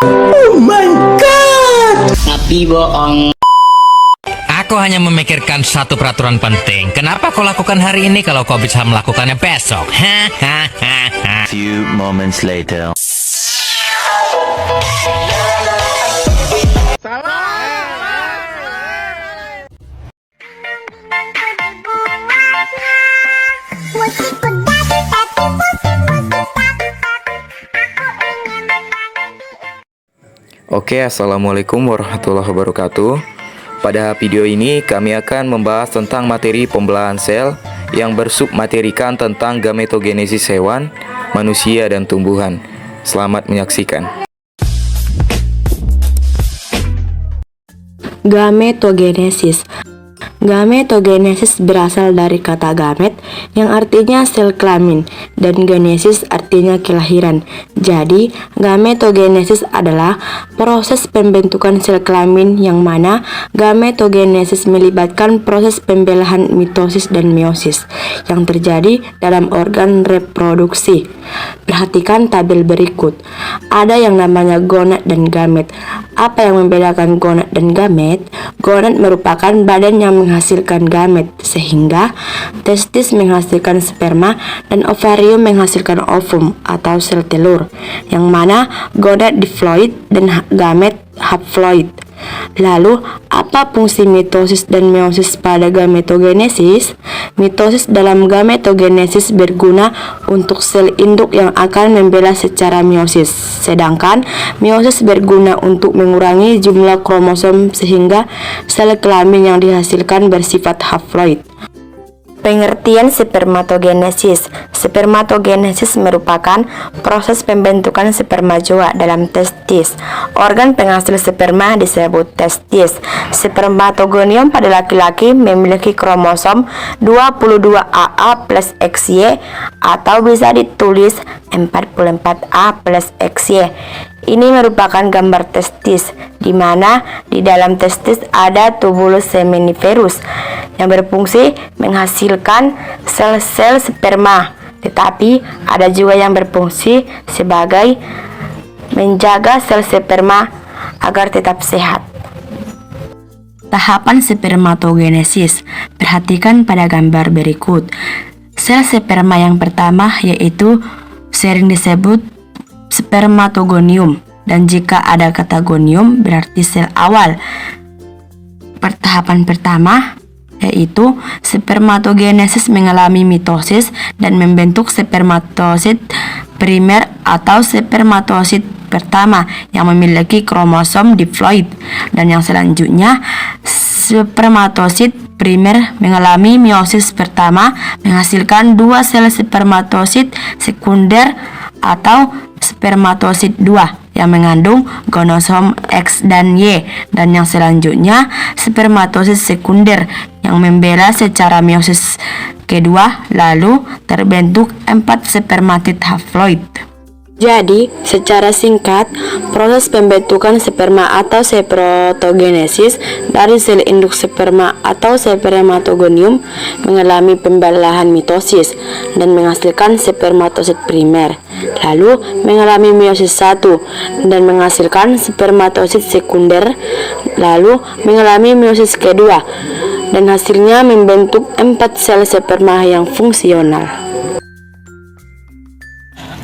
Oh my god. Tapi bohong. Aku hanya memikirkan satu peraturan penting. Kenapa kau lakukan hari ini kalau kau bisa melakukannya besok? Few moments later. Oke, assalamualaikum warahmatullahi wabarakatuh. Pada video ini kami akan membahas tentang materi pembelahan sel yang bersubmaterikan tentang gametogenesis hewan, manusia, dan tumbuhan. Selamat menyaksikan. Gametogenesis. Gametogenesis berasal dari kata gamet yang artinya sel kelamin dan genesis artinya kelahiran. Jadi, gametogenesis adalah proses pembentukan sel kelamin yang mana gametogenesis melibatkan proses pembelahan mitosis dan meiosis yang terjadi dalam organ reproduksi. Perhatikan tabel berikut. Ada yang namanya gonad dan gamet. Apa yang membedakan gonad dan gamet? Gonad merupakan badan yang menghasilkan gamet, sehingga testis menghasilkan sperma dan ovarium menghasilkan ovum atau sel telur, yang mana gonad diploid dan gamet haploid. Lalu, apa fungsi mitosis dan meiosis pada gametogenesis? Mitosis dalam gametogenesis berguna untuk sel induk yang akan membela secara meiosis, sedangkan meiosis berguna untuk mengurangi jumlah kromosom sehingga sel kelamin yang dihasilkan bersifat haploid. Pengertian spermatogenesis. Spermatogenesis merupakan proses pembentukan spermatozoa dalam testis. Organ penghasil sperma disebut testis. Spermatogonium pada laki-laki memiliki kromosom 22AA plus XY atau bisa ditulis 44A plus XY. Ini merupakan gambar testis, di mana di dalam testis ada tubulus seminiferus yang berfungsi menghasilkan sel-sel sperma, tetapi ada juga yang berfungsi sebagai menjaga sel sperma agar tetap sehat. Tahapan spermatogenesis. Perhatikan pada gambar berikut. Sel sperma yang pertama yaitu sering disebut spermatogonium, dan jika ada kata gonium berarti sel awal. Tahapan pertama yaitu spermatogenesis mengalami mitosis dan membentuk spermatosit primer atau spermatosit pertama yang memiliki kromosom diploid, dan yang selanjutnya spermatosit primer mengalami meiosis pertama menghasilkan dua sel spermatosit sekunder atau spermatosit 2 yang mengandung gonosom X dan Y, dan yang selanjutnya spermatosit sekunder yang membela secara meiosis kedua, lalu terbentuk 4 spermatid haploid. Jadi, secara singkat, proses pembentukan sperma atau spermatogenesis dari sel induk sperma atau spermatogonium mengalami pembelahan mitosis dan menghasilkan spermatosit primer, lalu mengalami meiosis 1 dan menghasilkan spermatosit sekunder, lalu mengalami meiosis kedua, dan hasilnya membentuk 4 sel sperma yang fungsional.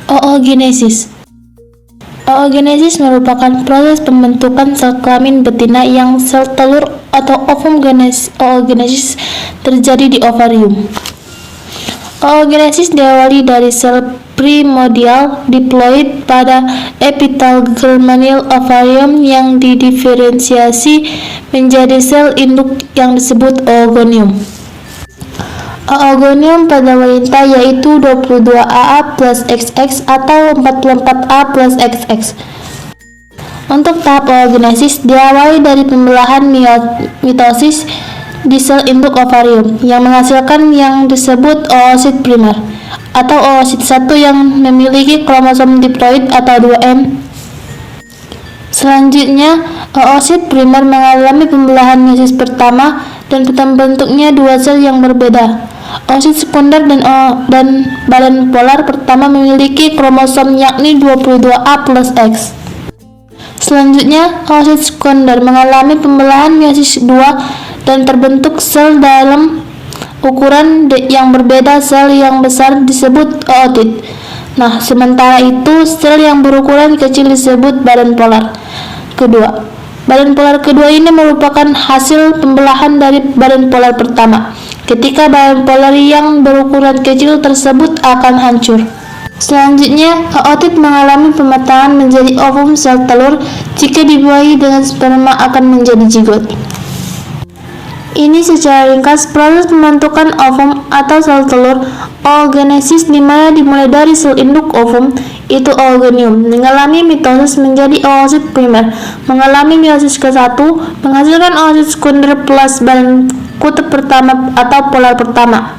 Oogenesis. Oogenesis merupakan proses pembentukan sel kelamin betina yang sel telur atau ovum. Oogenesis terjadi di ovarium. Oogenesis diawali dari sel primordial diploid pada epitel germinal ovarium yang didiferensiasi menjadi sel induk yang disebut oogonium. Oogonium pada wanita yaitu 22AA plus XX atau 44A plus XX. Untuk tahap oogenesis diawali dari pembelahan mitosis di sel induk ovarium yang menghasilkan yang disebut oosit primer atau oosit 1 yang memiliki kromosom diploid atau 2M. Selanjutnya, oosit primer mengalami pembelahan meiosis pertama dan terbentuknya dua sel yang berbeda. Oosit sekunder dan badan polar pertama memiliki kromosom yakni 22A plus X. Selanjutnya, oosit sekunder mengalami pembelahan meiosis 2 dan terbentuk sel dalam ukuran yang berbeda. Sel yang besar disebut ootit. Nah, sementara itu sel yang berukuran kecil disebut badan polar kedua. Badan polar kedua ini merupakan hasil pembelahan dari badan polar pertama. Ketika badan polar yang berukuran kecil tersebut akan hancur. Selanjutnya, ootit mengalami pemetaan menjadi ovum sel telur. Jika dibuahi dengan sperma akan menjadi zigot. Ini secara ringkas proses pembentukan ovum atau sel telur oogenesis, di mana dimulai dari sel induk ovum, itu oogonium, mengalami mitosis menjadi oosit primer, mengalami meiosis ke-1, menghasilkan oosit sekunder plus badan kutub pertama atau polar pertama.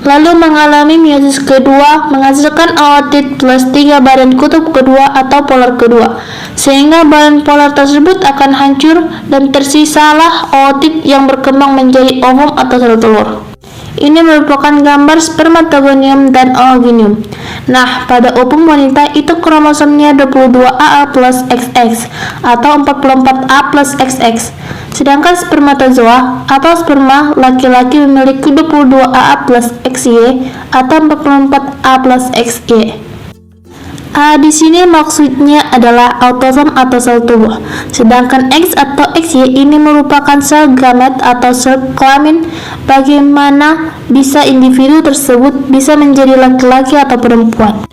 Lalu mengalami meiosis kedua, menghasilkan ootit plus 3 badan kutub kedua atau polar kedua, sehingga badan polar tersebut akan hancur dan tersisalah ootit yang berkembang menjadi ovum atau sel telur. Ini merupakan gambar spermatogonium dan oogonium. Nah, pada ovum wanita itu kromosomnya 22AA plus XX atau 44A plus XX. Sedangkan spermatozoa atau sperma laki-laki memiliki 22AA plus XY atau 44A plus XY. Di sini maksudnya adalah autosom atau sel tubuh. Sedangkan X atau XY ini merupakan sel gamet atau sel kelamin. Bagaimana bisa individu tersebut bisa menjadi laki-laki atau perempuan?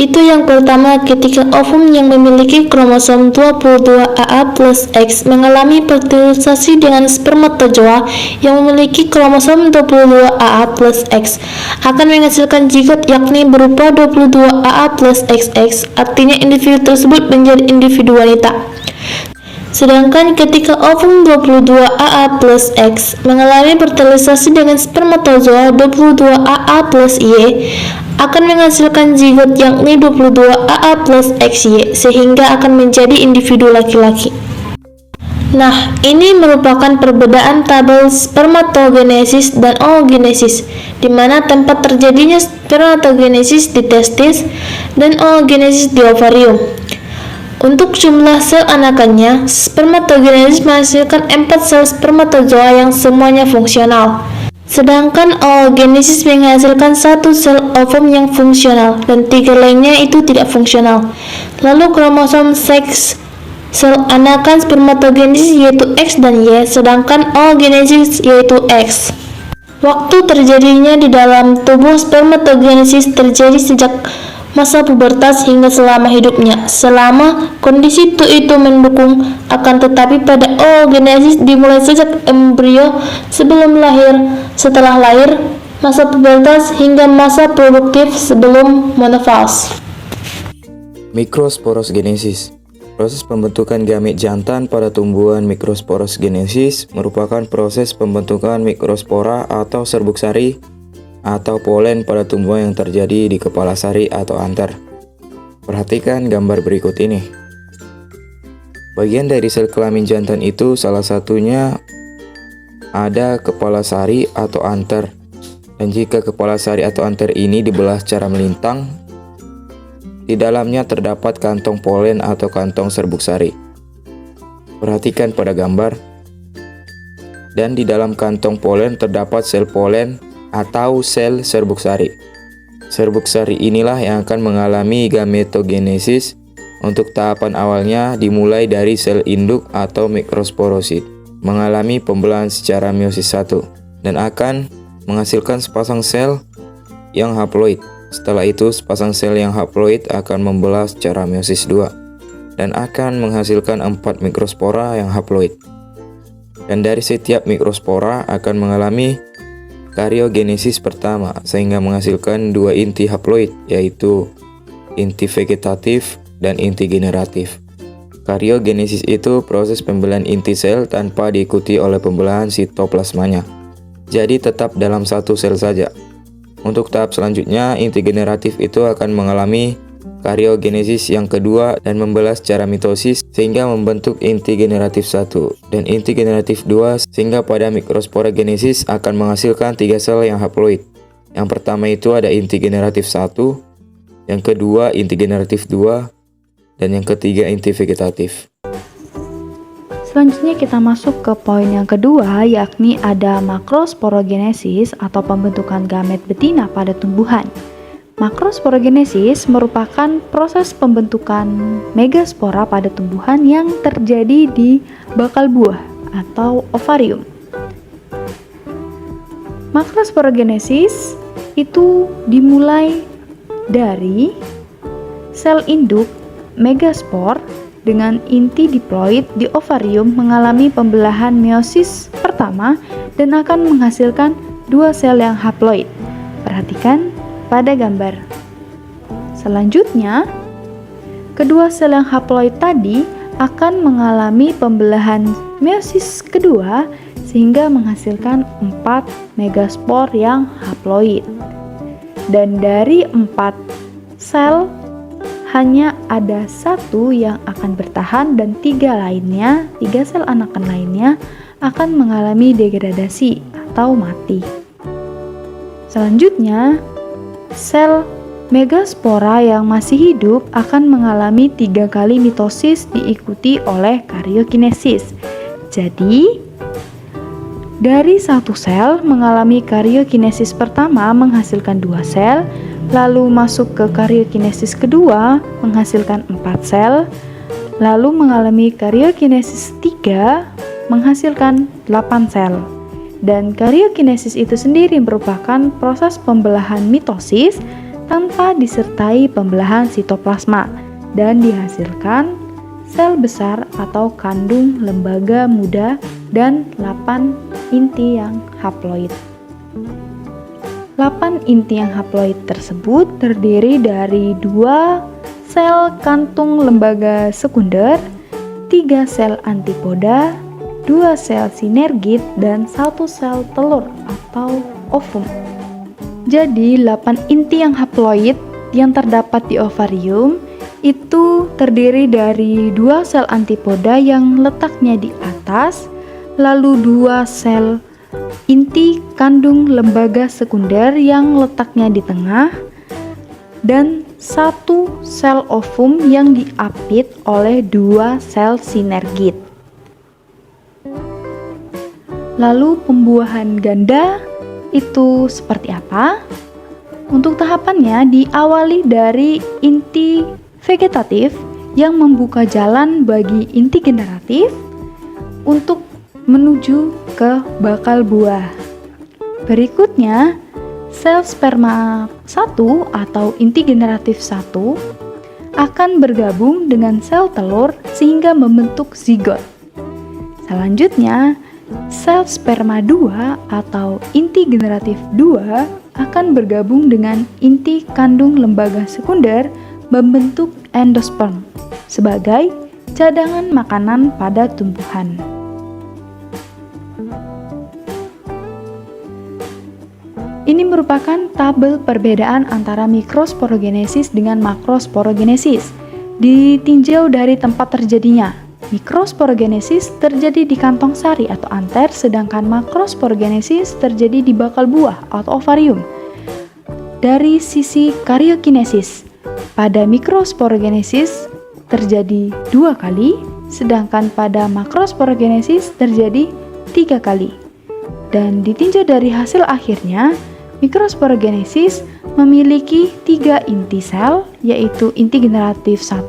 Itu yang pertama, ketika ovum yang memiliki kromosom 22AA plus X mengalami fertilisasi dengan spermatozoa yang memiliki kromosom 22AA plus X, akan menghasilkan zigot yakni berupa 22AA plus XX, artinya individu tersebut menjadi individu wanita. Sedangkan ketika ovum 22AA plus X mengalami fertilisasi dengan spermatozoa 22AA plus Y, akan menghasilkan zigot yakni 22AA plus XY, sehingga akan menjadi individu laki-laki. Nah, ini merupakan perbedaan tabel spermatogenesis dan oogenesis, di mana tempat terjadinya spermatogenesis di testis dan oogenesis di ovarium. Untuk jumlah sel anakannya, spermatogenesis menghasilkan 4 sel spermatozoa yang semuanya fungsional. Sedangkan oogenesis menghasilkan 1 sel ovum yang fungsional dan 3 lainnya itu tidak fungsional. Lalu kromosom seks sel anakan spermatogenesis yaitu X dan Y, sedangkan oogenesis yaitu X. Waktu terjadinya di dalam tubuh spermatogenesis terjadi sejak masa pubertas hingga selama hidupnya, selama kondisi itu mendukung. Akan tetapi pada oogenesis dimulai sejak embrio sebelum lahir, setelah lahir, masa pubertas hingga masa produktif sebelum menopause. Mikrosporosgenesis. Proses pembentukan gamet jantan pada tumbuhan. Mikrosporosgenesis merupakan proses pembentukan mikrospora atau serbuk sari atau polen pada tumbuhan yang terjadi di kepala sari atau anter. Perhatikan gambar berikut ini. Bagian dari sel kelamin jantan itu salah satunya ada kepala sari atau anter. Dan jika kepala sari atau anter ini dibelah secara melintang, di dalamnya terdapat kantong polen atau kantong serbuk sari. Perhatikan pada gambar. Dan di dalam kantong polen terdapat sel polen atau sel serbuk sari. Serbuk sari inilah yang akan mengalami gametogenesis. Untuk tahapan awalnya dimulai dari sel induk atau mikrosporosit, mengalami pembelahan secara meiosis 1 dan akan menghasilkan sepasang sel yang haploid. Setelah itu, sepasang sel yang haploid akan membelah secara meiosis 2 dan akan menghasilkan 4 mikrospora yang haploid. Dan dari setiap mikrospora akan mengalami karyogenesis pertama, sehingga menghasilkan 2 inti haploid, yaitu inti vegetatif dan inti generatif. Karyogenesis itu proses pembelahan inti sel tanpa diikuti oleh pembelahan sitoplasmanya, jadi tetap dalam satu sel saja. Untuk tahap selanjutnya, inti generatif itu akan mengalami karyogenesis yang kedua dan membelah secara mitosis sehingga membentuk inti generatif 1 dan inti generatif 2, sehingga pada mikrosporogenesis akan menghasilkan 3 sel yang haploid. Yang pertama itu ada inti generatif 1, yang kedua inti generatif 2, Dan yang ketiga inti vegetatif. Selanjutnya kita masuk ke poin yang kedua, yakni ada makrosporogenesis atau pembentukan gamet betina pada tumbuhan. Makrosporogenesis merupakan proses pembentukan megaspora pada tumbuhan yang terjadi di bakal buah atau ovarium. Makrosporogenesis itu dimulai dari sel induk megaspor dengan inti diploid di ovarium mengalami pembelahan meiosis pertama dan akan menghasilkan dua sel yang haploid. Perhatikan pada gambar. Selanjutnya, kedua sel yang haploid tadi akan mengalami pembelahan meiosis kedua sehingga menghasilkan 4 megaspor yang haploid. Dan dari 4 sel hanya ada 1 yang akan bertahan dan 3 sel anakan lainnya akan mengalami degradasi atau mati. Selanjutnya, sel megaspora yang masih hidup akan mengalami 3 kali mitosis diikuti oleh karyokinesis. Jadi, dari 1 sel mengalami karyokinesis pertama menghasilkan 2 sel, lalu masuk ke karyokinesis kedua menghasilkan 4 sel, lalu mengalami karyokinesis 3 menghasilkan 8 sel. Dan karyokinesis itu sendiri merupakan proses pembelahan mitosis tanpa disertai pembelahan sitoplasma dan dihasilkan sel besar atau kandung lembaga muda dan 8 inti yang haploid. 8 inti yang haploid tersebut terdiri dari 2 sel kantung lembaga sekunder, 3 sel antipoda, 2 sel sinergit, dan 1 sel telur atau ovum. Jadi 8 inti yang haploid yang terdapat di ovarium itu terdiri dari 2 sel antipoda yang letaknya di atas, lalu 2 sel inti kandung lembaga sekunder yang letaknya di tengah, dan 1 sel ovum yang diapit oleh 2 sel sinergit. Lalu pembuahan ganda itu seperti apa? Untuk tahapannya diawali dari inti vegetatif yang membuka jalan bagi inti generatif untuk menuju ke bakal buah. Berikutnya, sel sperma 1 atau inti generatif 1 akan bergabung dengan sel telur sehingga membentuk zigot. Selanjutnya, sel sperma 2 atau inti generatif 2 akan bergabung dengan inti kandung lembaga sekunder membentuk endosperm sebagai cadangan makanan pada tumbuhan. Ini merupakan tabel perbedaan antara mikrosporogenesis dengan makrosporogenesis. Ditinjau dari tempat terjadinya. Mikrosporogenesis terjadi di kantong sari atau anter, sedangkan makrosporogenesis terjadi di bakal buah atau ovarium. Dari sisi karyokinesis, pada mikrosporogenesis terjadi 2 kali, sedangkan pada makrosporogenesis terjadi 3 kali. Dan ditinjau dari hasil akhirnya, mikrosporogenesis memiliki 3 inti sel, yaitu inti generatif 1,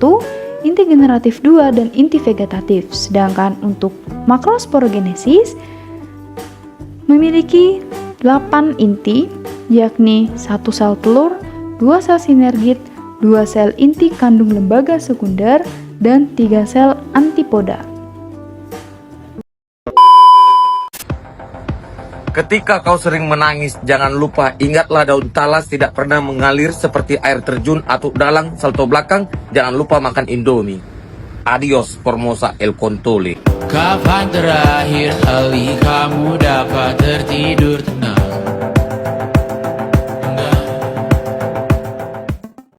inti generatif 2, dan inti vegetatif. Sedangkan untuk makrosporogenesis memiliki 8 inti, yakni 1 sel telur, 2 sel sinergit, 2 sel inti kandung lembaga sekunder, dan 3 sel antipoda. Ketika kau sering menangis, jangan lupa ingatlah daun talas tidak pernah mengalir seperti air terjun atau dalang salto belakang. Jangan lupa makan Indomie. Adios, Formosa El Contole. Kapan terakhir kali kamu dapat tertidur